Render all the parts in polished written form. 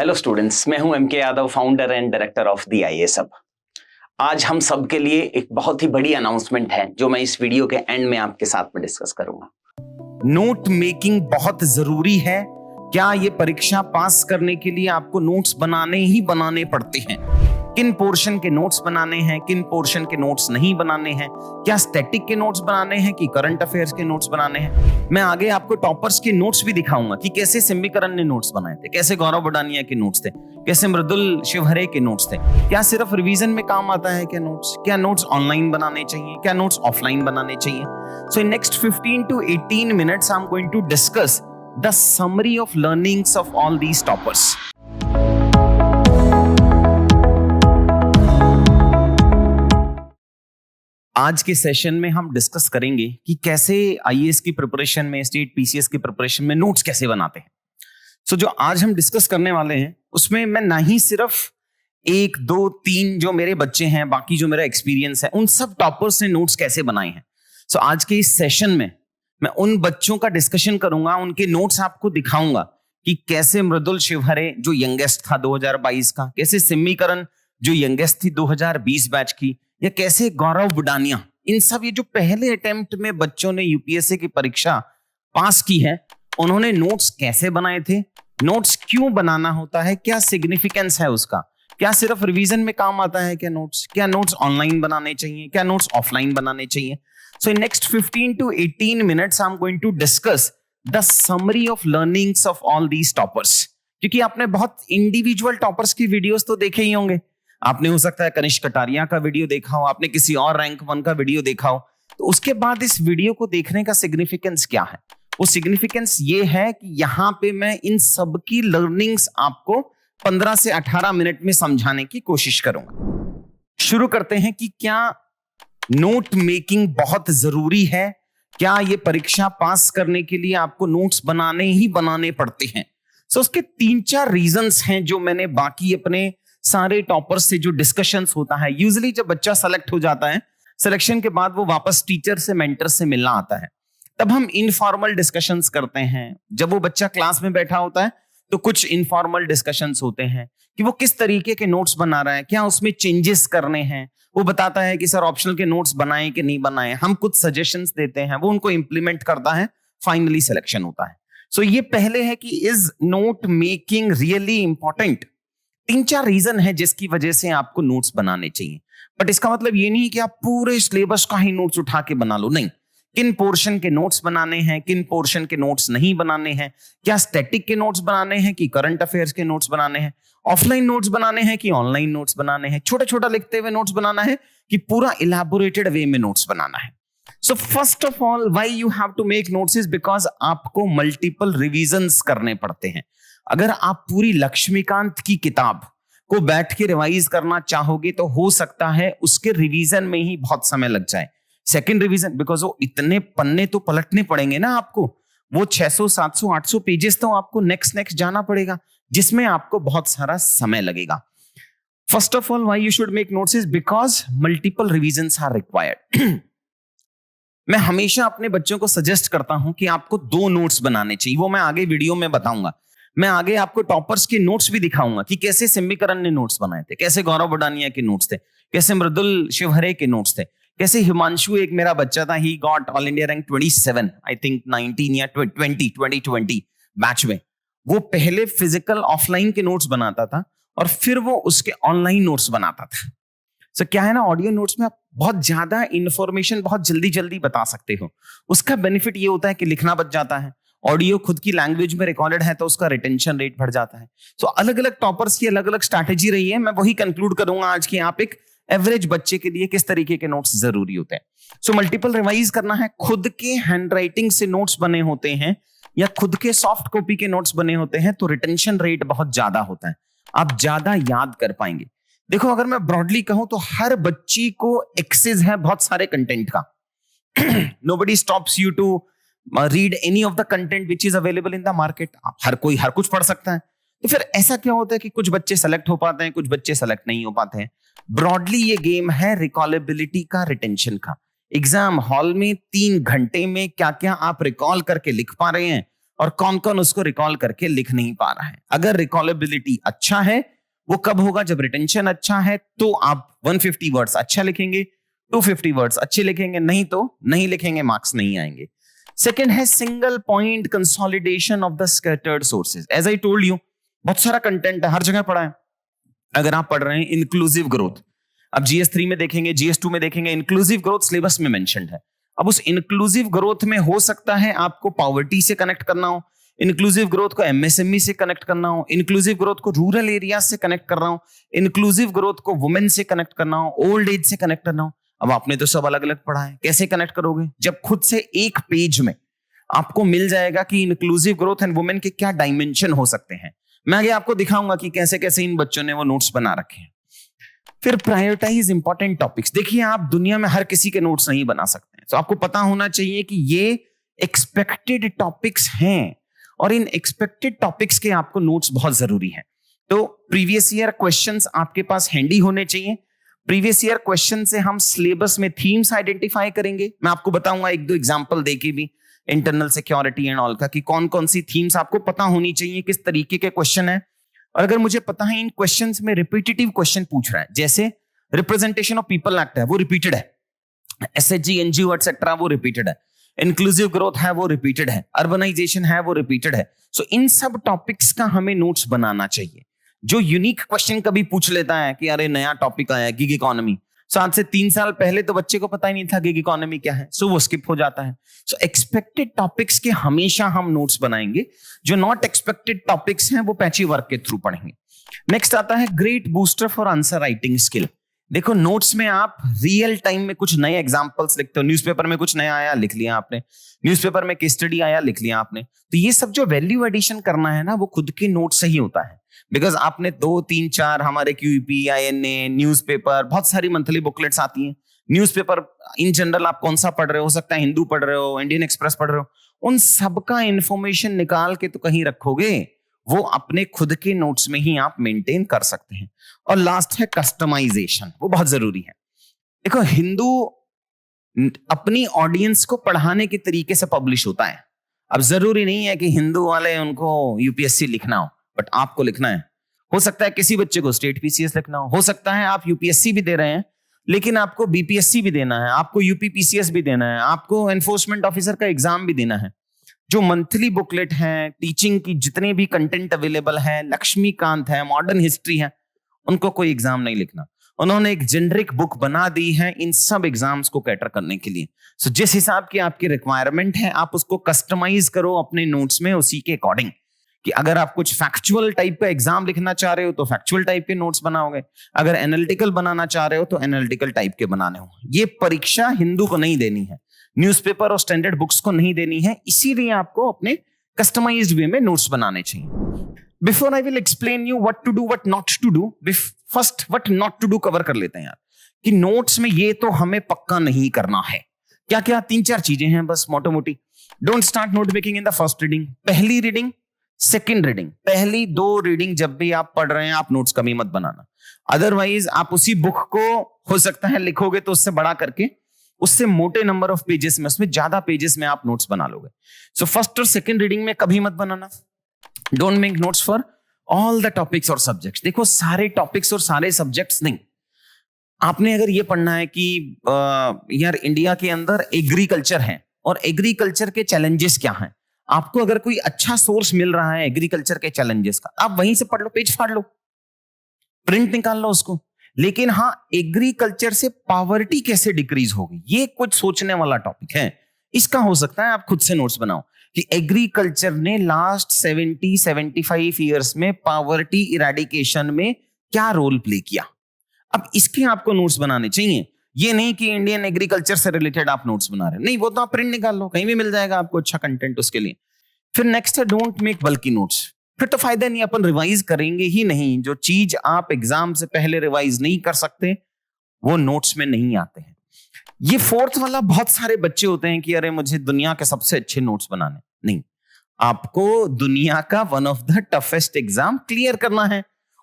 Hello students, मैं हूं MK Yadav, founder and director of the IAS hub. आज हम सब के लिए एक बहुत ही बड़ी अनाउंसमेंट है जो मैं इस वीडियो के एंड में आपके साथ में डिस्कस करूंगा। नोट मेकिंग बहुत जरूरी है। क्या ये परीक्षा पास करने के लिए आपको नोट्स बनाने ही बनाने पड़ते हैं? किन पोर्शन के नोट्स बनाने हैं, किन पोर्शन के नोट्स नहीं बनाने हैं? क्या स्टैटिक के नोट्स बनाने हैं कि करंट अफेयर्स के नोट्स बनाने हैं? मैं आगे आपको टॉपर्स के नोट्स भी दिखाऊंगा कि कैसे सिम्बीकरण ने नोट्स बनाए थे, कैसे गौरव बडानिया के नोट्स थे, कैसे मृदुल शिवहरे के नोट्स थे। क्या सिर्फ रिवीजन में काम आता है क्या नोट्स? क्या नोट्स ऑनलाइन बनाने चाहिए, क्या नोट्स ऑफलाइन बनाने चाहिए? सो in next 15 to 18 minutes I'm going to discuss the summary of learnings of all these toppers. आज के सेशन में हम डिस्कस करेंगे कि कैसे आईएएस की प्रिपरेशन में, स्टेट पीसीएस की प्रिपरेशन में नोट्स कैसे बनाते हैं। सो जो आज हम डिस्कस करने वाले हैं उसमें मैं ना ही सिर्फ 1, 2, 3 जो मेरे बच्चे हैं, बाकी जो मेरा एक्सपीरियंस है, उन सब टॉपर्स ने नोट्स कैसे बनाए हैं। सो आज के इस सेशन में मैं उन बच्चों का डिस्कशन करूंगा, उनके नोट्स आपको दिखाऊंगा कि कैसे मृदुल शिवहरे जो यंगेस्ट था 2022 का, कैसे सिम्मीकरण जो यंगेस्ट थी 2020 बैच की, या कैसे गौरव बडानिया, इन सब ये जो पहले अटेम्प्ट में बच्चों ने यूपीएससी की परीक्षा पास की है, उन्होंने नोट्स कैसे बनाए थे, नोट्स क्यों बनाना होता है, क्या सिग्निफिकेंस है उसका, क्या सिर्फ रिवीजन में काम आता है क्या नोट्स, क्या नोट्स ऑनलाइन बनाने चाहिए, क्या नोट्स ऑफलाइन बनाने चाहिए। So in next 15 to 18 minutes I'm going to discuss the summary of learnings of all these toppers. क्योंकि आपने बहुत इंडिविजुअल टॉपर्स की वीडियोस तो देखे ही होंगे। आपने हो सकता है कनिष्क कटारिया का वीडियो देखा हो, आपने किसी और रैंक 1 का वीडियो देखा हो। तो उसके बाद इस वीडियो को देखने का सिग्निफिकेंस क्या है? वो सिग्निफिकेंस ये है कि यहाँ पे मैं इन सब की लर्निंग्स आपको 15 से 18 मिनट में समझाने की कोशिश करूंगा। शुरू करते हैं कि क्या नोट मेकिंग बहुत जरूरी है? क्या ये परीक्षा पास करने के लिए आपको नोट्स बनाने ही बनाने पड़ते हैं? सो उसके 3-4 रीजंस हैं जो मैंने बाकी अपने सारे टॉपर्स से जो डिस्कशंस होता है, यूजुअली जब बच्चा सेलेक्ट हो जाता है, सिलेक्शन के बाद वो वापस टीचर से, मेंटर से मिलना आता है, तब हम इनफॉर्मल डिस्कशंस करते हैं। जब वो बच्चा क्लास में बैठा होता है तो कुछ इनफॉर्मल डिस्कशंस होते हैं कि वो किस तरीके के नोट्स बना रहा है, क्या उसमें चेंजेस करने हैं। वो बताता है कि सर ऑप्शनल के नोट्स बनाएं कि नहीं बनाएं, हम कुछ सजेशंस देते हैं, वो उनको इंप्लीमेंट करता है, फाइनली सिलेक्शन होता है। सो ये पहले है कि is note making really important. 3-4 reason है जिसकी वजह से आपको नोट्स बनाने चाहिए, बट इसका मतलब ये नहीं कि आप पूरे सिलेबस का ही नोट्स उठा के बना लो, नहीं। किन पोर्शन के नोट्स बनाने हैं, किन पोर्शन के नोट्स नहीं बनाने हैं, क्या स्टैटिक के नोट्स बनाने हैं कि करंट अफेयर्स के नोट्स बनाने हैं, ऑफलाइन नोट्स बनाने हैं कि ऑनलाइन नोट्स बनाने हैं, छोटा छोटा लिखते हुए नोट्स बनाना है कि पूरा इलैबोरेटेड वे में नोट्स बनाना है। So first of all why you have to make notes is because आपको मल्टीपल रिविजन्स करने पड़ते हैं। अगर आप पूरी लक्ष्मीकांत की किताब को बैठ के रिवाइज करना चाहोगे तो हो सकता है उसके रिवीजन में ही बहुत समय लग जाए। सेकेंड रिवीजन, बिकॉज वो इतने पन्ने तो पलटने पड़ेंगे ना आपको, वो 600, 700, 800 पेजेस तो आपको नेक्स्ट जाना पड़ेगा, जिसमें आपको बहुत सारा समय लगेगा। First of all why you should make notes is because multiple revisions are required. मैं हमेशा अपने बच्चों को सजेस्ट करता हूं कि आपको 2 नोट्स बनाने चाहिए, वो मैं आगे वीडियो में बताऊंगा। मैं आगे आपको टॉपर्स के नोट्स भी दिखाऊंगा कि कैसे सिम्बीकरण ने नोट्स बनाए थे, कैसे गौरव बडानिया के नोट्स थे, कैसे मृदुल शिवहरे के नोट्स थे, कैसे हिमांशु, एक मेरा बच्चा था, he got all India rank 27 I think 19 या 2020 बैच में। वो पहले फिजिकल ऑफलाइन के नोट्स बनाता था और फिर वो उसके ऑनलाइन नोट्स बनाता था। सो क्या है ना, ऑडियो नोट्स में आप बहुत ज्यादा इंफॉर्मेशन बहुत जल्दी जल्दी बता सकते हो। उसका बेनिफिट ये होता है कि लिखना बच जाता है, ऑडियो खुद की लैंग्वेज में रिकॉर्डेड है तो उसका रिटेंशन रेट बढ़ जाता है। सो अलग अलग टॉपर्स की अलग अलग स्ट्रैटेजी रही है, मैं वही कंक्लूड करूंगा आज की। आप एक एवरेज बच्चे के लिए किस तरीके के नोट्स जरूरी होते हैं। सो मल्टीपल रिवाइज करना है, खुद के हैंडराइटिंग से नोट्स बने होते हैं या खुद के सॉफ्ट कॉपी के नोट्स बने होते हैं तो रिटेंशन रेट बहुत ज्यादा होता है, आप ज्यादा याद कर पाएंगे। देखो, अगर मैं ब्रॉडली कहूं तो हर बच्ची को एक्सेस है बहुत सारे कंटेंट का। Nobody stops you to read any of the content which is available in the market. हर कोई हर कुछ पढ़ सकता है। तो फिर ऐसा क्या होता है कि कुछ बच्चे सेलेक्ट हो पाते हैं, कुछ बच्चे सेलेक्ट नहीं हो पाते हैं। ब्रॉडली ये गेम है रिकॉलेबिलिटी का, रिटेंशन का। एग्जाम हॉल में 3 घंटे में क्या क्या आप रिकॉल करके लिख पा रहे हैं और कौन कौन उसको रिकॉल करके लिख नहीं पा रहा है। अगर रिकॉलेबिलिटी अच्छा है, वो कब होगा? जब रिटेंशन अच्छा है, तो आप 150 वर्ड्स अच्छा लिखेंगे, 250 वर्ड्स अच्छे लिखेंगे, नहीं तो नहीं लिखेंगे, मार्क्स नहीं आएंगे। सेकेंड है single point consolidation of the scattered sources. As I told you, बहुत सारा कंटेंट है, हर जगह पढ़ा है। अगर आप पढ़ रहे हैं इंक्लूसिव ग्रोथ, अब GS3 में देखेंगे, GS2 में देखेंगे, इंक्लूसिव ग्रोथ सिलेबस में मेंशन्ड है। अब उस इंक्लूसिव ग्रोथ में हो सकता है आपको पॉवर्टी से कनेक्ट करना हो, इंक्लूसिव ग्रोथ को MSME से कनेक्ट करना हो, इंक्लूसिव ग्रोथ को रूरल एरिया से कनेक्ट करना हो, इंक्लूसिव ग्रोथ को वुमेन से कनेक्ट करना हो, ओल्ड एज से कनेक्ट करना हो। अब आपने तो सब अलग अलग पढ़ा है, कैसे कनेक्ट करोगे? जब खुद से एक पेज में आपको मिल जाएगा कि इंक्लूसिव ग्रोथ एंड वुमेन के क्या डायमेंशन हो सकते हैं। मैं आगे आपको दिखाऊंगा कि कैसे कैसे इन बच्चों ने वो नोट्स बना रखे हैं। फिर प्रायोरिटाइज इंपॉर्टेंट टॉपिक्स। देखिए, आप दुनिया में हर किसी के नोट्स नहीं बना सकते हैं, तो आपको पता होना चाहिए कि ये एक्सपेक्टेड टॉपिक्स हैं और इन एक्सपेक्टेड टॉपिक्स के आपको नोट्स बहुत जरूरी हैं। तो प्रीवियस ईयर क्वेश्चंस आपके पास हैंडी होने चाहिए। प्रीवियस ईयर क्वेश्चन से हम सिलेबस में थीम्स आइडेंटिफाई करेंगे। मैं आपको बताऊंगा एक दो एग्जांपल देके भी इंटरनल सिक्योरिटी एंड ऑल का, कि कौन कौन सी थीम्स आपको पता होनी चाहिए, किस तरीके के क्वेश्चन है। और अगर मुझे पता है इन क्वेश्चंस में रिपीटेटिव क्वेश्चन पूछ रहा है, जैसे रिप्रेजेंटेशन ऑफ पीपल एक्ट है, वो रिपीटेड है, SHG NGO एटसेट्रा वो रिपीटेड है, इंक्लूसिव ग्रोथ है वो रिपीटेड है, अर्बनाइजेशन है वो रिपीटेड है। सो इन सब टॉपिक्स का हमें नोट्स बनाना चाहिए। जो यूनिक क्वेश्चन कभी पूछ लेता है कि अरे नया टॉपिक आया गिग इकोनॉमी, सो आज से 3 साल पहले तो बच्चे को पता ही नहीं था गिग इकोनॉमी क्या है, सो वो स्किप हो जाता है। सो एक्सपेक्टेड टॉपिक्स के हमेशा हम नोट्स बनाएंगे। जो नॉट एक्सपेक्टेड टॉपिक्स हैं वो पैची वर्क के थ्रू पढ़ेंगे। नेक्स्ट आता है great booster for answer writing skill. देखो, नोट्स में आप रियल टाइम में कुछ नए एग्जांपल्स लिखते हो। न्यूज़पेपर में कुछ नया आया, लिख लिया आपने। न्यूज़पेपर में केस स्टडी आया, लिख लिया आपने। तो ये सब जो वैल्यू एडिशन करना है ना, वो खुद के नोट से ही होता है। बिकॉज आपने 2, 3, 4 हमारे QEP, INA, न्यूज़पेपर, बहुत सारी मंथली बुकलेट्स आती हैं। न्यूज़पेपर इन जनरल आप कौन सा पढ़ रहे हो सकता है हिंदू पढ़ रहे हो, इंडियन एक्सप्रेस पढ़ रहे हो, उन सबका इंफॉर्मेशन निकाल के तो कहीं रखोगे, वो अपने खुद के नोट्स में ही आप मेंटेन कर सकते हैं। और लास्ट है कस्टमाइजेशन, वो बहुत जरूरी है। देखो, हिंदू अपनी ऑडियंस को पढ़ाने के तरीके से पब्लिश होता है। अब जरूरी नहीं है कि हिंदू वाले उनको UPSC लिखना हो, बट आपको लिखना है। हो सकता है किसी बच्चे को स्टेट PCS लिखना हो सकता है आप UPSC भी दे रहे हैं लेकिन आपको BPSC भी देना है, आपको UP PCS भी देना है, आपको एनफोर्समेंट ऑफिसर का एग्जाम भी देना है। जो मंथली बुकलेट है, टीचिंग की जितने भी कंटेंट अवेलेबल है, लक्ष्मीकांत है, मॉडर्न हिस्ट्री है, उनको कोई एग्जाम नहीं लिखना। उन्होंने एक जेनरिक बुक बना दी है इन सब एग्जाम्स को कैटर करने के लिए। सो जिस हिसाब की आपकी रिक्वायरमेंट है आप उसको कस्टमाइज करो अपने नोट्स में उसी के अकॉर्डिंग। कि अगर आप कुछ फैक्चुअल टाइप का एग्जाम लिखना चाह रहे हो तो फैक्चुअल टाइप के नोट्स बनाओगे, अगर एनालिटिकल बनाना चाह रहे हो तो एनालिटिकल टाइप के बनाने हो। ये परीक्षा हिंदू को नहीं देनी है, न्यूज़पेपर और स्टैंडर्ड बुक्स को नहीं देनी है, इसीलिए आपको अपने कस्टमाइज्ड वे में नोट्स बनाने चाहिए। Before I will explain you what to do what not to do, first what not to do cover कर लेते हैं यार। कि नोट्स में ये तो हमें पक्का नहीं करना है। क्या क्या? 3-4 चीजें हैं बस मोटो मोटी। Don't start note making in the first reading. पहली रीडिंग, सेकेंड रीडिंग, पहली 2 रीडिंग जब भी आप पढ़ रहे हैं आप नोट्स कमी मत बनाना। अदरवाइज आप उसी बुक को हो सकता है लिखोगे तो उससे बड़ा करके, उससे मोटे नंबर ऑफ पेजेस में, उसमें ज्यादा पेजेस में आप नोट्स बना लोगे। सो फर्स्ट और सेकेंड रीडिंग में कभी मत बनाना। Don't make notes for all the topics और सब्जेक्ट्स। देखो, सारे टॉपिक्स और सारे सब्जेक्ट्स नहीं। आपने अगर ये पढ़ना है कि यार इंडिया के अंदर एग्रीकल्चर है और एग्रीकल्चर के चैलेंजेस क्या हैं, आपको अगर कोई अच्छा सोर्स मिल रहा है एग्रीकल्चर के चैलेंजेस का, आप वहीं से पढ़ लो, पेज फाड़ लो, प्रिंट निकाल लो उसको। लेकिन हाँ, एग्रीकल्चर से पॉवर्टी कैसे डिक्रीज होगी, ये कुछ सोचने वाला टॉपिक है। इसका हो सकता है आप खुद से नोट्स बनाओ कि एग्रीकल्चर ने लास्ट 70-75 ईयर्स में पॉवर्टी इरेडिकेशन में क्या रोल प्ले किया। अब इसके आपको नोट्स बनाने चाहिए। ये नहीं कि इंडियन एग्रीकल्चर से रिलेटेड आप नोट्स बना रहे हैं, नहीं, वो तो आप प्रिंट निकाल लो, कहीं भी मिल जाएगा आपको अच्छा कंटेंट उसके लिए। फिर नेक्स्ट है डोंट मेक बल्की नोट्स। फिर तो फायदा नहीं, अपन रिवाइज करेंगे ही नहीं। जो चीज आप एग्जाम से पहले रिवाइज नहीं कर सकते वो नोट्स में नहीं आते हैं। ये 4th वाला, बहुत सारे बच्चे होते हैं कि अरे मुझे दुनिया के सबसे अच्छे नोट्स बनाने। नहीं, आपको दुनिया का one of the toughest exam clear करना है।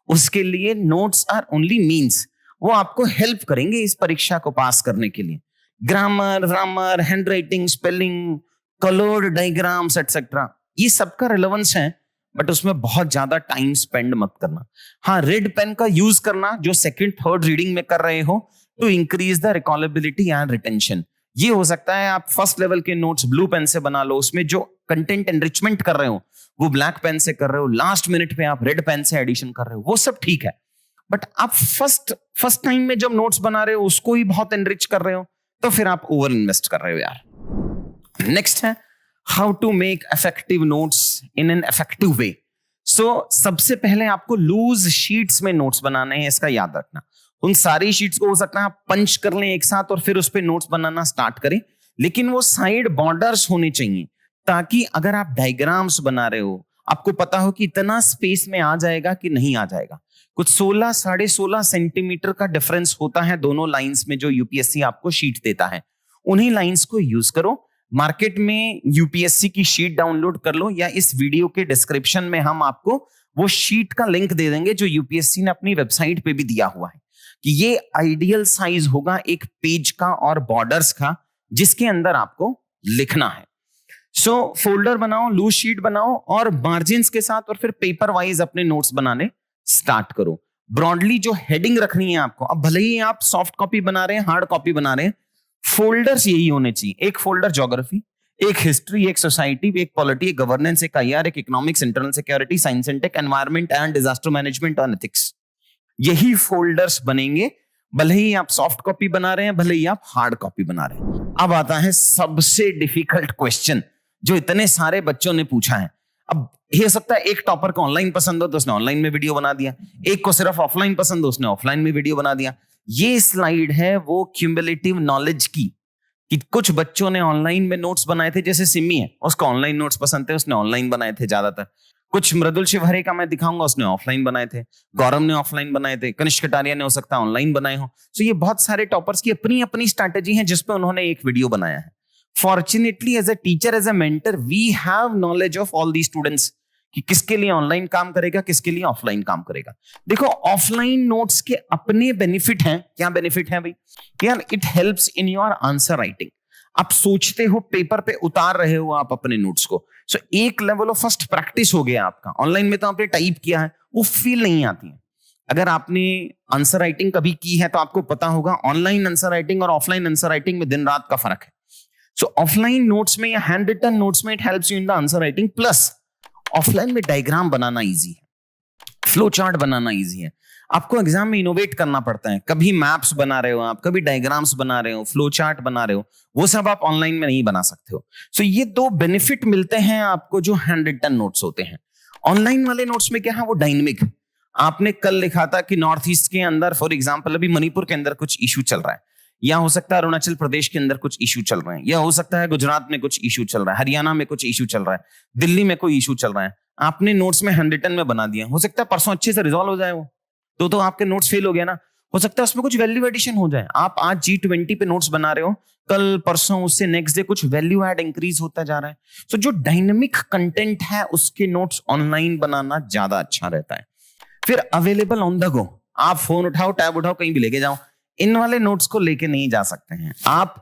उसके लिए नोट्स आर ओनली मीन्स, वो आपको हेल्प करेंगे इस परीक्षा को पास करने के लिए। Grammar, hand writing, spelling, coloured diagrams etcetera, ये सबका रिलेवेंस है, बट उसमें बहुत ज्यादा टाइम स्पेंड मत करना। हाँ, रेड पेन का यूज करना जो सेकंड थर्ड रीडिंग में कर रहे हो to increase the recallability and retention. ये हो सकता है आप फर्स्ट लेवल के नोट्स ब्लू पेन से बना लो, उसमें जो कंटेंट एनरिचमेंट कर रहे हो वो ब्लैक पेन से कर रहे हो, लास्ट मिनट पे आप रेड पेन से एडिशन कर रहे हो, वो सब ठीक है। बट आप फर्स्ट टाइम में जब नोट्स बना रहे हो उसको ही बहुत एनरिच कर रहे हो, तो फिर आप ओवर इन्वेस्ट कर रहे हो यार। नेक्स्ट है how to make effective notes in an effective way. So सबसे पहले आपको लूज शीट्स में नोट्स बनाने हैं, इसका याद रखना। उन सारी शीट्स को हो सकता है आप पंच कर लें एक साथ और फिर उस पर नोट्स बनाना स्टार्ट करें, लेकिन वो साइड बॉर्डर्स होने चाहिए, ताकि अगर आप डायग्राम्स बना रहे हो आपको पता हो कि इतना स्पेस में आ जाएगा कि नहीं आ जाएगा। कुछ 16 साढ़े 16 सेंटीमीटर का डिफरेंस होता है दोनों लाइंस में जो यूपीएससी आपको शीट देता है। उन्हीं लाइंस को यूज करो। मार्केट में यूपीएससी की शीट डाउनलोड कर लो, या इस वीडियो के डिस्क्रिप्शन में हम आपको वो शीट का लिंक दे देंगे जो यूपीएससी ने अपनी वेबसाइट पे भी दिया हुआ है, कि ये आइडियल साइज होगा एक पेज का और बॉर्डर्स का जिसके अंदर आपको लिखना है। सो फोल्डर बनाओ, लूज शीट बनाओ और मार्जिन्स के साथ, और फिर पेपर वाइज अपने नोट्स बनाने स्टार्ट करो। ब्रॉडली जो हेडिंग रखनी है आपको, अब भले ही आप सॉफ्ट कॉपी बना रहे हैं, हार्ड कॉपी बना रहे हैं, फोल्डर्स यही होने चाहिए। एक फोल्डर ज्योग्राफी, एक हिस्ट्री, एक सोसाइटी, एक पॉलिटी, एक गवर्नेंस, एक आईआर, एक economics, internal security, science and tech, environment and disaster management और एथिक्स। यही फोल्डर्स बनेंगे, भले ही आप सॉफ्ट कॉपी बना रहे हैं, भले ही आप हार्ड कॉपी बना रहे हैं। अब आता है सबसे डिफिकल्ट क्वेश्चन जो इतने सारे बच्चों ने पूछा है। अब ये सकता है एक टॉपर को ऑनलाइन पसंद हो तो उसने ऑनलाइन में वीडियो बना दिया, एक को सिर्फ ऑफलाइन पसंद हो उसने ऑफलाइन में वीडियो बना दिया। ये स्लाइड है वो क्यूमुलेटिव नॉलेज की, कि कुछ बच्चों ने ऑनलाइन में नोट्स बनाए थे, जैसे सिमी है उसको ऑनलाइन नोट्स पसंद थे, उसने ऑनलाइन बनाए थे ज्यादातर। कुछ मृदुल शिवहरे का मैं दिखाऊंगा, उसने ऑफलाइन बनाए थे, गौरव ने ऑफलाइन बनाए थे, कनिष्क कटारिया ने हो सकता है ऑनलाइन बनाए हो। तो ये बहुत सारे टॉपर्स की अपनी अपनी स्ट्रैटेजी है जिसपे उन्होंने एक वीडियो बनाया है। Fortunately as a teacher, as a mentor, we have knowledge of all the students कि किसके लिए ऑनलाइन काम करेगा, किसके लिए ऑफलाइन काम करेगा। देखो, ऑफलाइन नोट्स के अपने बेनिफिट हैं। क्या बेनिफिट है भाई? यार, it helps in your answer writing. आप सोचते हो, पेपर पे उतार रहे हो आप अपने नोट्स को, सो एक लेवल ऑफ फर्स्ट प्रैक्टिस हो गया आपका। ऑनलाइन में तो आपने टाइप किया है, वो फील नहीं आती है। अगर आपने आंसर राइटिंग कभी की है तो आपको पता होगा ऑनलाइन आंसर राइटिंग और ऑफलाइन आंसर राइटिंग में दिन रात का फर्क है। सो ऑफलाइन नोट्स में या हैंड रिटन नोट्स में it helps you in the answer writing, plus offline में डायग्राम बनाना इजी है, फ्लो चार्ट बनाना इजी है। आपको एग्जाम में इनोवेट करना पड़ता है, कभी मैप्स बना रहे हो आप, कभी डायग्राम्स बना रहे हो, फ्लो चार्ट बना रहे हो, वो सब आप ऑनलाइन में नहीं बना सकते हो। सो ये दो बेनिफिट मिलते हैं आपको जो हैंड रिटन नोट्स होते हैं। ऑनलाइन वाले नोट्स में क्या है, वो डायनेमिक। आपने कल लिखा था कि नॉर्थ ईस्ट के अंदर, फॉर एग्जाम्पल अभी मणिपुर के अंदर कुछ इशू चल रहा है, या हो सकता है अरुणाचल प्रदेश के अंदर कुछ इशू चल रहे हैं, या हो सकता है गुजरात में कुछ इशू चल रहा है, हरियाणा में कुछ इशू चल रहा है, दिल्ली में कोई इशू चल रहा है। आपने नोट्स में हैंड रिटन में बना दिया, हो सकता है परसों अच्छे से रिजॉल्व हो जाए वो, तो आपके नोट्स फेल हो गया ना। हो सकता है उसमें कुछ वैल्यू एडिशन हो जाए। आप आज G20 पे नोट्स बना रहे हो, कल परसों उससे नेक्स्ट डे कुछ वैल्यू ऐड इंक्रीज होता जा रहा है। तो जो डायनेमिक कंटेंट है उसके नोट्स ऑनलाइन बनाना ज्यादा अच्छा रहता है। फिर अवेलेबल ऑन द गो, आप फोन उठाओ, टैब उठाओ, कहीं भी लेके जाओ। इन वाले नोट्स को लेके नहीं जा सकते हैं। आप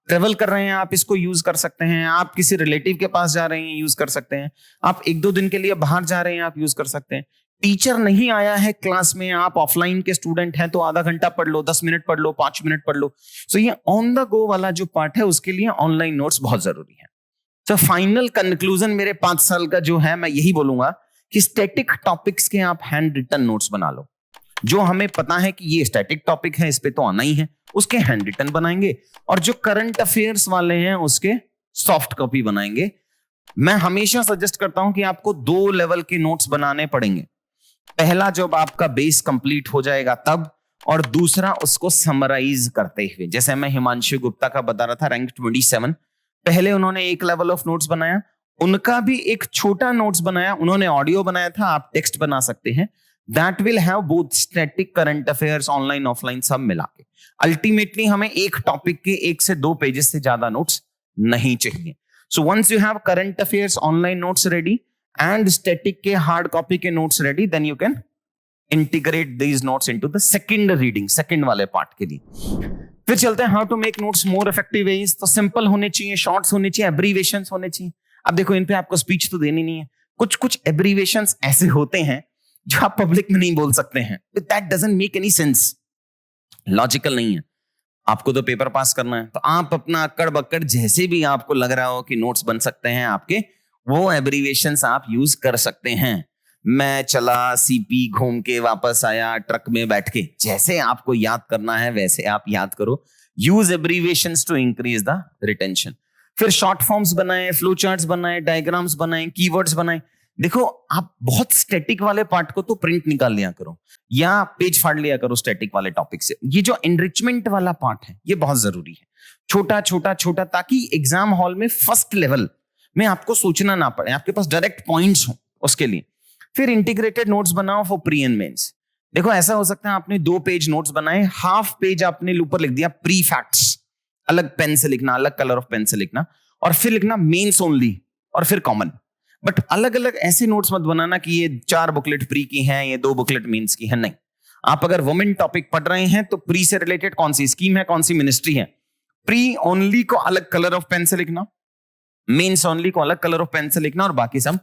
ट्रेवल कर रहे हैं, आप इसको यूज कर सकते हैं। आप किसी रिलेटिव के पास जा रहे हैं, यूज कर सकते हैं। आप 1-2 दिन के लिए बाहर जा रहे हैं, आप यूज कर सकते हैं। टीचर नहीं आया है क्लास में, आप ऑफलाइन के स्टूडेंट हैं, तो आधा घंटा पढ़ लो, 10 मिनट पढ़ लो, 5 मिनट पढ़ लो। सो ये ऑन द गो वाला जो पार्ट है उसके लिए ऑनलाइन नोट्स बहुत जरूरी है। तो फाइनल कंक्लूजन मेरे 5 साल का जो है, मैं यही बोलूंगा कि स्टैटिक टॉपिक्स के आप हैंड रिटन नोट्स बना लो। जो हमें पता है कि ये स्टैटिक टॉपिक है, इस पे तो आना ही है, उसके हैंड रिटन बनाएंगे। और जो करंट अफेयर्स वाले हैं उसके सॉफ्ट कॉपी बनाएंगे। मैं हमेशा सजेस्ट करता हूं कि आपको 2 लेवल के नोट्स बनाने पड़ेंगे। पहला जब आपका बेस कंप्लीट हो जाएगा तब, और दूसरा उसको समराइज करते हुए। जैसे मैं हिमांशु गुप्ता का बता रहा था, रैंक 27, पहले उन्होंने एक लेवल ऑफ नोट्स बनाया, उनका भी एक छोटा नोट्स बनाया, उन्होंने ऑडियो बनाया था, आप टेक्स्ट बना सकते हैं। That will have both static, current affairs, online offline सब मिला के। अल्टीमेटली हमें एक टॉपिक के 1 से 2 पेजेस से ज्यादा नोट्स नहीं चाहिए। So once you have current affairs online notes ready and static के hard copy के notes ready, then you can integrate these notes into the second reading, second वाले part के लिए। फिर चलते हैं how to make notes more effective ways। तो simple होने चाहिए, shorts होने चाहिए, abbreviations होने चाहिए। अब देखो इन पे आपको स्पीच तो देनी नहीं है, कुछ कुछ एब्रीवेशंस ऐसे होते हैं जो आप पब्लिक में नहीं बोल सकते हैं, that doesn't make any sense, logical नहीं है। आपको तो पेपर पास करना है, तो आप अपना अक्कड़ बक्कड़ जैसे भी आपको लग रहा हो कि नोट्स बन सकते हैं आपके, वो एब्रीवेशंस आप यूज कर सकते हैं। मैं चला, सीपी, घूम के वापस आया, ट्रक में बैठ के, जैसे आपको याद करना है वैसे आप याद करो। Use abbreviations to increase the retention. फिर शॉर्ट फॉर्म्स बनाए, फ्लो चार्ट्स बनाए, डायग्राम्स बनाए, कीवर्ड्स बनाए। देखो आप बहुत स्टैटिक वाले पार्ट को तो प्रिंट निकाल लिया करो या पेज फाड़ लिया करो स्टैटिक वाले टॉपिक से। ये जो एनरिचमेंट वाला पार्ट है ये बहुत जरूरी है, छोटा छोटा छोटा, ताकि एग्जाम हॉल में फर्स्ट लेवल में आपको सोचना ना पड़े, आपके पास डायरेक्ट पॉइंट्स हो उसके लिए। फिर इंटीग्रेटेड नोट्स बनाओ फॉर प्री एंड मेंस। देखो ऐसा हो सकता है आपने 2 पेज नोट्स बनाए, हाफ पेज आपने ऊपर लिख दिया प्री फैक्ट्स, अलग पेन से लिखना, अलग कलर ऑफ पेन से लिखना, और फिर लिखना मेंस ओनली और फिर कॉमन। बट अलग अलग ऐसे नोट्स मत बनाना कि ये 4 बुकलेट प्री की हैं, ये 2 बुकलेट मेंस की है, नहीं। आप अगर वुमेन टॉपिक पढ़ रहे हैं तो प्री से रिलेटेड कौन सी स्कीम है, कौन सी मिनिस्ट्री है, प्री ओनली को अलग कलर ऑफ पेन से लिखना, मेंस ओनली को अलग कलर ऑफ पेन से लिखना, और बाकी सब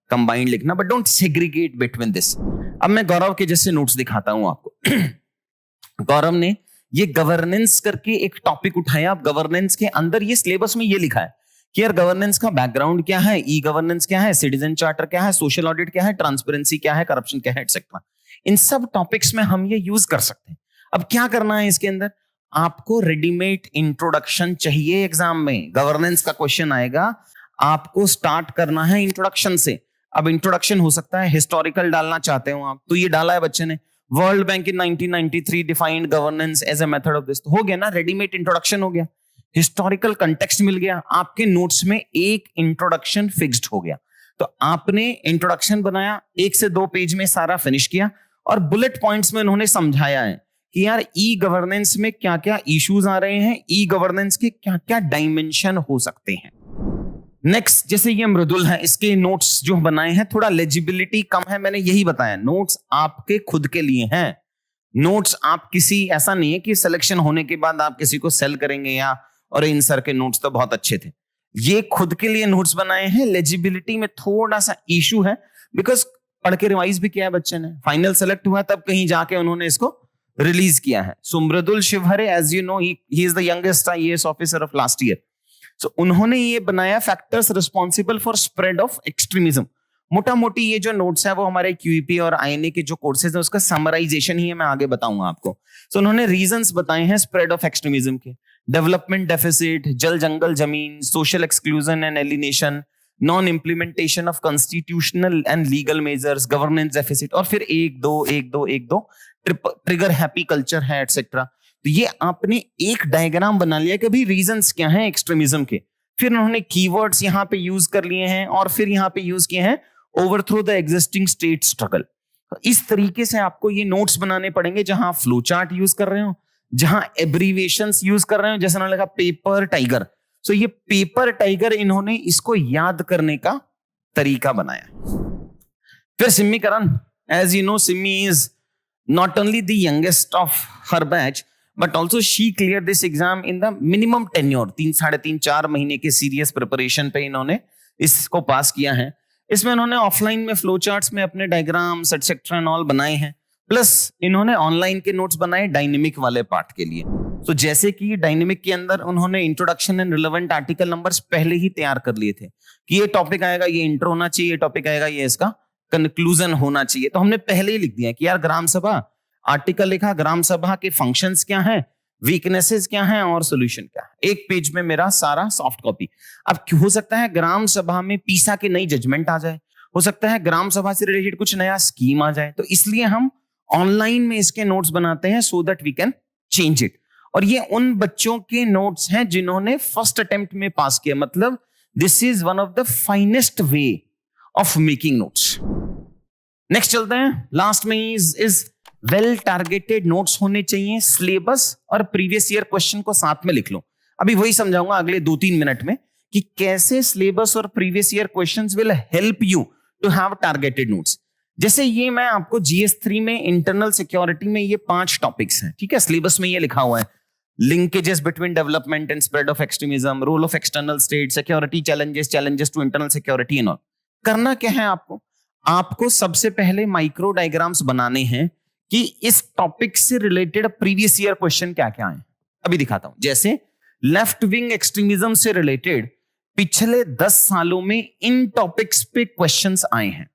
कंबाइंड लिखना, but don't segregate between this. अब मैं गौरव के जैसे नोट्स दिखाता हूं आपको। गौरव ने ये गवर्नेंस करके एक टॉपिक उठाया। अब गवर्नेंस के अंदर ये सिलेबस में ये लिखा है कि यार गवर्नेंस का बैकग्राउंड क्या है, ई गवर्नेंस क्या है, सिटीजन चार्टर क्या है, सोशल ऑडिट क्या है, ट्रांसपेरेंसी क्या है, करप्शन क्या है, एटसेट्रा। इन सब टॉपिक्स में हम ये यूज कर सकते हैं। अब क्या करना है इसके अंदर, आपको रेडीमेड इंट्रोडक्शन चाहिए। एग्जाम में गवर्नेंस का क्वेश्चन आएगा, आपको स्टार्ट करना है इंट्रोडक्शन से। अब इंट्रोडक्शन हो सकता है हिस्टोरिकल डालना चाहते हो आप, तो ये डाला है बच्चे ने, world bank in 1993 defined governance as a method of this, हो गया ना, रेडीमेड इंट्रोडक्शन हो गया, हिस्टोरिकल कंटेक्स्ट मिल गया, आपके नोट्स में एक इंट्रोडक्शन फिक्स्ड हो गया। तो आपने इंट्रोडक्शन बनाया, 1 से 2 पेज में सारा फिनिश किया, और बुलेट पॉइंट्स में उन्होंने समझाया है कि यार ई गवर्नेंस में क्या क्या इश्यूज आ रहे हैं, ई गवर्नेंस के क्या क्या डायमेंशन हो सकते हैं। नेक्स्ट, जैसे ये मृदुल है, इसके नोट्स जो बनाए हैं थोड़ा लेजिबिलिटी कम है, मैंने यही बताया, नोट्स आपके खुद के लिए हैं। नोट्स आप किसी, ऐसा नहीं है कि सिलेक्शन होने के बाद आप किसी को सेल करेंगे या और इन सर के नोट्स तो बहुत अच्छे थे। ये खुद के लिए नोट्स बनाए हैं। लेजिबिलिटी में थोड़ा सा इशू है, बिकॉज पढ़ के रिवाइज भी किया है बच्चे ने, फाइनल सेलेक्ट हुआ तब कहीं जाके उन्होंने इसको रिलीज किया है। So Mridul Shivhare, as you know, he is the youngest IAS officer of last year. So उन्होंने ये बनाया factors responsible for spread of extremism. मोटा मोटी ये जो नोट्स है वो हमारे QEP और INA के जो कोर्सेज है उसका समराइजेशन ही है, मैं आगे बताऊंगा आपको। सो उन्होंने रीजंस बताए हैं स्प्रेड ऑफ एक्सट्रीमिज्म के, डेवलपमेंट डेफिसिट, जल जंगल जमीन, social exclusion and alienation, non implementation of constitutional and legal measures, governance deficit, और फिर 1 2 ट्रिगर हैप्पी कल्चर है, एटसेट्रा। तो ये आपने एक डायग्राम बना लिया कि अभी रीजंस क्या हैं एक्सट्रीमिज्म के, फिर उन्होंने कीवर्ड्स यहाँ पे यूज कर लिए हैं, और फिर यहाँ पे यूज किए हैं overthrow the existing state struggle. इस तरीके से आपको ये नोट्स बनाने पड़ेंगे, जहां फ्लो चार्ट यूज कर रहे हो, जहां एब्रीविएशंस यूज कर रहे हो, जैसे उन्होंने लिखा पेपर टाइगर। सो ये पेपर टाइगर इन्होंने इसको याद करने का तरीका बनाया। फिर Simmi Karan, as you know, Simmi is not only the youngest of her batch, but also she cleared this exam in the minimum tenure, 3-3.5-4 महीने के सीरियस प्रिपरेशन पे इन्होंने इसको पास किया है। इसमें इन्होंने ऑफलाइन में फ्लो चार्ट्स में अपने डायग्राम्स एटसेट्रा एंड ऑल बनाए हैं, प्लस इन्होंने ऑनलाइन के नोट्स बनाए डायनेमिक वाले पार्ट के लिए। तो जैसे कि डायनेमिक के अंदर उन्होंने introduction and relevant article numbers पहले ही तैयार कर लिए थे कि ये टॉपिक आएगा, ये इंट्रो होना चाहिए, ये टॉपिक आएगा, ये इसका कंक्लूजन होना चाहिए। तो हमने पहले ही लिख दिया कि यार ग्राम सभा, आर्टिकल लिखा, ग्राम सभा के फंक्शंस क्या हैं, वीकनेसेस क्या हैं और सॉल्यूशन क्या है। 1 पेज में मेरा सारा सॉफ्ट कॉपी। अब हो सकता है ग्राम सभा में पीसा की नई जजमेंट आ जाए, हो सकता है ग्राम सभा से रिलेटेड कुछ नया स्कीम आ जाए, तो इसलिए हम ऑनलाइन में इसके नोट्स बनाते हैं so that we can change it. और ये उन बच्चों के नोट्स हैं जिन्होंने फर्स्ट अटेम्प्ट में पास किया, मतलब this is one of the finest way of making notes. Next चलते हैं, लास्ट में इज वेल टारगेटेड नोट्स होने चाहिए। सिलेबस और प्रीवियस ईयर क्वेश्चन को साथ में लिख लो। अभी वही समझाऊंगा अगले 2-3 मिनट में कि कैसे सिलेबस और previous year questions will help you to have targeted notes. जैसे ये मैं आपको GS3 में इंटरनल सिक्योरिटी में ये 5 टॉपिक्स हैं, ठीक है, सिलेबस में ये लिखा हुआ है। linkages between development and spread of extremism, role of external state, security challenges, challenges to internal security and all. करना क्या है आपको? आपको सबसे पहले माइक्रो डायग्राम्स बनाने हैं कि इस टॉपिक से रिलेटेड प्रीवियस ईयर क्वेश्चन क्या क्या है। अभी दिखाता हूं। जैसे लेफ्ट विंग एक्सट्रीमिज्म से रिलेटेड पिछले 10 सालों में इन टॉपिक्स पे क्वेश्चंस आए हैं।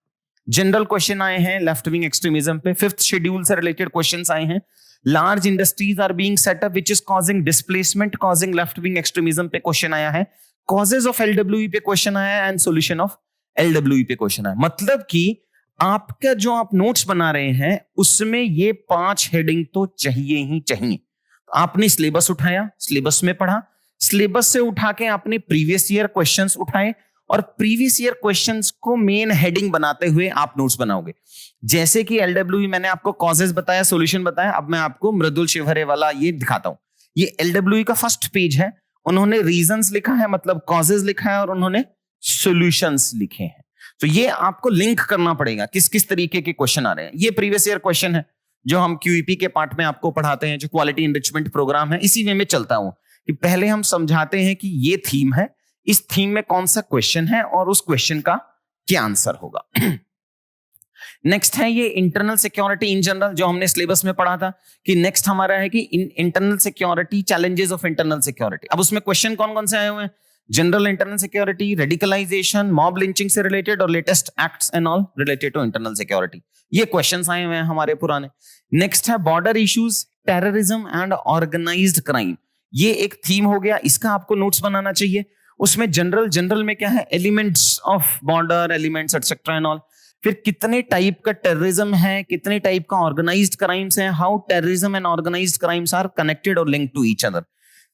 जनरल क्वेश्चन आए हैं लेफ्ट विंग एक्सट्रीमिज्म पे, 5th शेड्यूल से रिलेटेड क्वेश्चंस आए हैं। Large industries are being set up which is causing displacement causing left wing extremism पे क्वेश्चन आया है। कॉजेज ऑफ एलडब्ल्यूई पे क्वेश्चन आया है एंड सॉल्यूशन ऑफ एलडब्ल्यूई पे क्वेश्चन आया। मतलब कि आपका जो आप नोट्स बना रहे हैं उसमें ये 5 हेडिंग तो चाहिए ही चाहिए। आपने सिलेबस उठाया, सिलेबस में पढ़ा, सिलेबस से उठा के आपने प्रीवियस ईयर क्वेश्चंस उठाए और प्रीवियस ईयर क्वेश्चंस को मेन हेडिंग बनाते हुए आप नोट्स बनाओगे। जैसे कि एलडब्ल्यूई मैंने आपको कॉजेज बताया, सॉल्यूशन बताया, अब मैं आपको मृदुल शिवहरे वाला ये दिखाता हूं। ये एलडब्ल्यूई का फर्स्ट पेज है, उन्होंने रीजंस लिखा है, मतलब कॉजेज लिखा है और उन्होंने सॉल्यूशंस लिखे हैं। तो ये आपको लिंक करना पड़ेगा किस किस तरीके के क्वेश्चन आ रहे हैं। ये प्रीवियस ईयर क्वेश्चन है जो हम क्यूईपी के पार्ट में आपको पढ़ाते हैं, जो क्वालिटी एनरिचमेंट प्रोग्राम है। इसी वे में चलता हूं कि पहले हम समझाते हैं कि ये थीम है, इस थीम में कौन सा क्वेश्चन है और उस क्वेश्चन का क्या आंसर होगा। नेक्स्ट है ये इंटरनल सिक्योरिटी इन जनरल, जो हमने सिलेबस में पढ़ा था कि नेक्स्ट हमारा है कि internal security, challenges of internal security. अब उसमें क्वेश्चन कौन कौन से आए हुए हैं? General internal security, radicalisation, mob lynching से रिलेटेड और latest acts and all related to internal security. ये क्वेश्चंस आए हुए हैं हमारे पुराने। नेक्स्ट है border issues, terrorism and organised crime. ये एक थीम हो गया, इसका आपको नोट्स बनाना चाहिए। उसमें जनरल में क्या है? Elements of border, elements etcetera and all. फिर कितने टाइप का टेररिज्म है, कितने टाइप का ऑर्गेनाइज्ड क्राइम्स है, how terrorism and organised crimes are connected और linked to each other.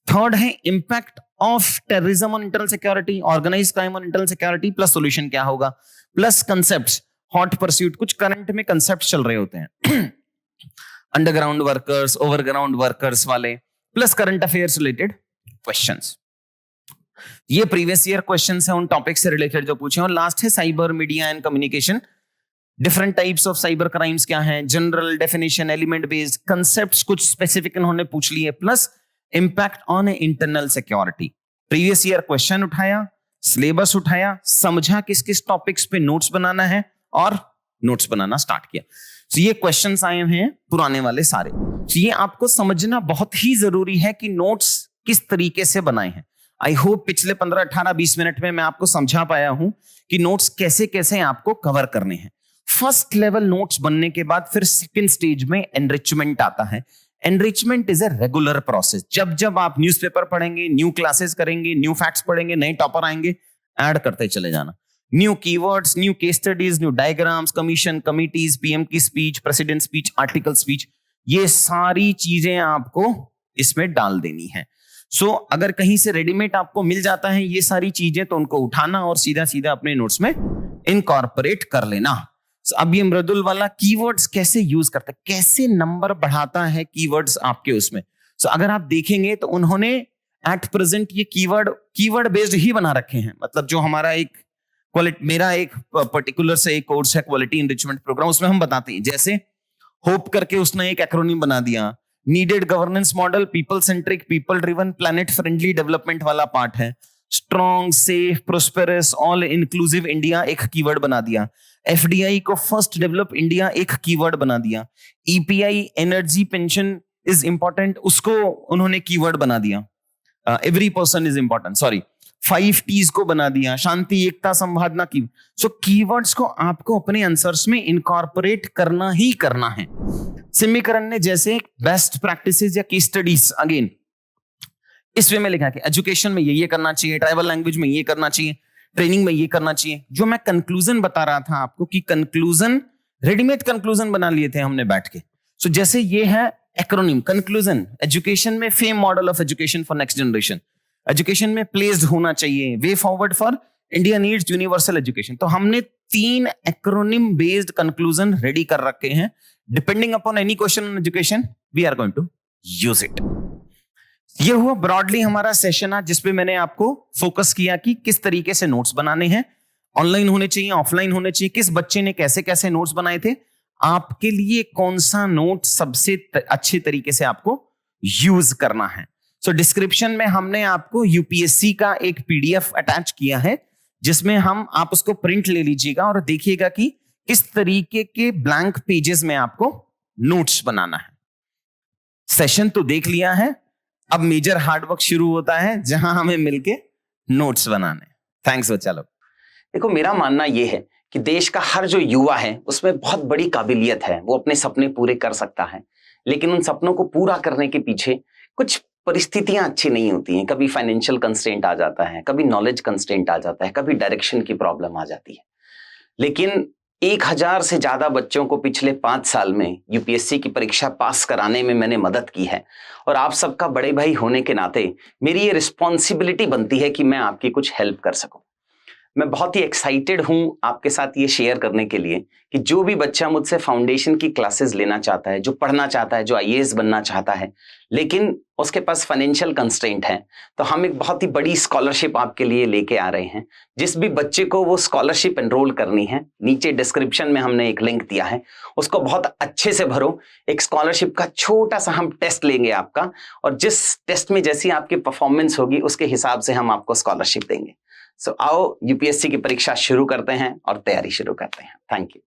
Third है impact of terrorism on internal security, organised crime on internal security, plus solution क्या होगा, प्लस कंसेप्ट्स, हॉट परस्यूट, कुछ current में concept चल रहे होते हैं अंडरग्राउंड वर्कर्स, ओवरग्राउंड वर्कर्स वाले, plus current affairs related questions. ये प्रीवियस ईयर क्वेश्चंस हैं उन टॉपिक से रिलेटेड जो पूछे। और लास्ट है cyber media and communication, different types of cyber crimes क्या हैं, general definition, element based concepts कुछ स्पेसिफिक इन्होंने पूछ लिए, plus impact on internal security. Previous year question उठाया, सिलेबस उठाया, समझा किस किस टॉपिक्स पे नोट्स बनाना है और नोट्स बनाना स्टार्ट किया। तो ये क्वेश्चंस आए हैं पुराने वाले सारे। तो ये आपको समझना बहुत ही जरूरी है कि नोट्स किस तरीके से बनाए हैं। आई होप पिछले 15, 18, 20 मिनट में मैं आपको समझा पाया हूं कि नोट्स कैसे कैसे आपको कवर करने हैं। फर्स्ट लेवल नोट्स बनने के बाद फिर सेकंड स्टेज में एनरिचमेंट आता है। Enrichment is a regular process. जब जब आप न्यूज़पेपर पढ़ेंगे, न्यू क्लासेस करेंगे, न्यू फैक्ट्स पढ़ेंगे, नए टॉपर आएंगे, ऐड करते चले जाना। New keywords, new case studies, new diagrams, commission, committees, PM की speech, president speech, article speech, ये सारी चीजें आपको इसमें डाल देनी है। सो अगर कहीं से रेडीमेड आपको मिल जाता है ये सारी चीजें, तो उनको उठाना और सीधा सीधा अपने नोट्स में इनकॉर्पोरेट कर लेना। अब ये मृदुल वाला कीवर्ड्स कैसे यूज करता है, कैसे नंबर बढ़ाता है कीवर्ड्स आपके उसमें। सो अगर आप देखेंगे तो उन्होंने एट प्रेजेंट ये कीवर्ड बेस्ड ही बना रखे हैं। मतलब जो हमारा एक मेरा एक पर्टिकुलर से एक कोर्स है क्वालिटी एनरिचमेंट प्रोग्राम, उसमें हम बताते हैं। जैसे होप करके उसने एक एक्रोनिम बना दिया, needed governance model, people centric, people driven, planet friendly development वाला पार्ट है। Strong, safe, prosperous, all inclusive India एक कीवर्ड बना दिया। एफडीआई को फर्स्ट डेवलप इंडिया एक कीवर्ड बना दिया। EPI, energy pension is important, उसको उन्होंने कीवर्ड बना दिया। Every person is important, sorry, 5 T's को बना दिया। शांति, एकता, संवादना की। सो कीवर्ड्स को आपको अपने आंसर्स में इनकॉर्पोरेट करना ही करना है। सिमीकरण ने जैसे बेस्ट प्रैक्टिसेस या केस स्टडीज अगेन इस वे में लिखा कि एजुकेशन में ये करना चाहिए, ट्राइबल लैंग्वेज में ये करना चाहिए, ट्रेनिंग में ये करना चाहिए। जो मैं कंक्लूजन बता रहा था आपको कि कंक्लूजन, रेडीमेड कंक्लूजन बना लिए थे हमने बैठ के। सो जैसे ये है एक्रोनिम कंक्लूजन, एजुकेशन में fame model of education for next generation, education में प्लेस्ड होना चाहिए, way forward for India needs universal education. तो हमने 3 एक्रोनिम बेस्ड कंक्लूजन रेडी कर रखे हैं। Depending upon any question on education we are going to use it. ये हुआ ब्रॉडली हमारा सेशन आज, जिसपे मैंने आपको फोकस किया कि किस तरीके से नोट्स बनाने हैं, ऑनलाइन होने चाहिए, ऑफलाइन होने चाहिए, किस बच्चे ने कैसे कैसे नोट्स बनाए थे, आपके लिए कौन सा नोट सबसे अच्छे तरीके से आपको यूज करना है। सो डिस्क्रिप्शन में हमने आपको यूपीएससी का एक पीडीएफ अटैच किया है, जिसमें आप उसको प्रिंट ले लीजिएगा और देखिएगा कि किस तरीके के ब्लैंक पेजेस में आपको नोट्स बनाना है। सेशन तो देख लिया है, अब मेजर हार्डवर्क शुरू होता है जहां हमें मिलके नोट्स बनाने। थैंक्स बच्चा लोग। देखो, मेरा मानना यह है कि देश का हर जो युवा है उसमें बहुत बड़ी काबिलियत है, वो अपने सपने पूरे कर सकता है, लेकिन उन सपनों को पूरा करने के पीछे कुछ परिस्थितियां अच्छी नहीं होती हैं। कभी फाइनेंशियल कंस्ट्रेंट आ जाता है, कभी नॉलेज कंस्ट्रेंट आ जाता है, कभी डायरेक्शन की प्रॉब्लम आ जाती है। लेकिन 1000 से ज्यादा बच्चों को पिछले 5 साल में यूपीएससी की परीक्षा पास कराने में मैंने मदद की है, और आप सबका बड़े भाई होने के नाते मेरी ये रिस्पॉन्सिबिलिटी बनती है कि मैं आपकी कुछ हेल्प कर सकूं। मैं बहुत ही एक्साइटेड हूं आपके साथ ये शेयर करने के लिए कि जो भी बच्चा मुझसे फाउंडेशन की क्लासेस लेना चाहता है, जो पढ़ना चाहता है, जो आईएएस बनना चाहता है, लेकिन उसके पास फाइनेंशियल कंस्ट्रेंट है, तो हम एक बहुत ही बड़ी स्कॉलरशिप आपके लिए लेके आ रहे हैं। जिस भी बच्चे को वो स्कॉलरशिप एनरोल करनी है, नीचे डिस्क्रिप्शन में हमने एक लिंक दिया है, उसको बहुत अच्छे से भरो। एक स्कॉलरशिप का छोटा सा हम टेस्ट लेंगे आपका, और जिस टेस्ट में जैसी आपकी परफॉर्मेंस होगी उसके हिसाब से हम आपको स्कॉलरशिप देंगे। सो आओ यूपीएससी की परीक्षा शुरू करते हैं और तैयारी शुरू करते हैं। Thank you.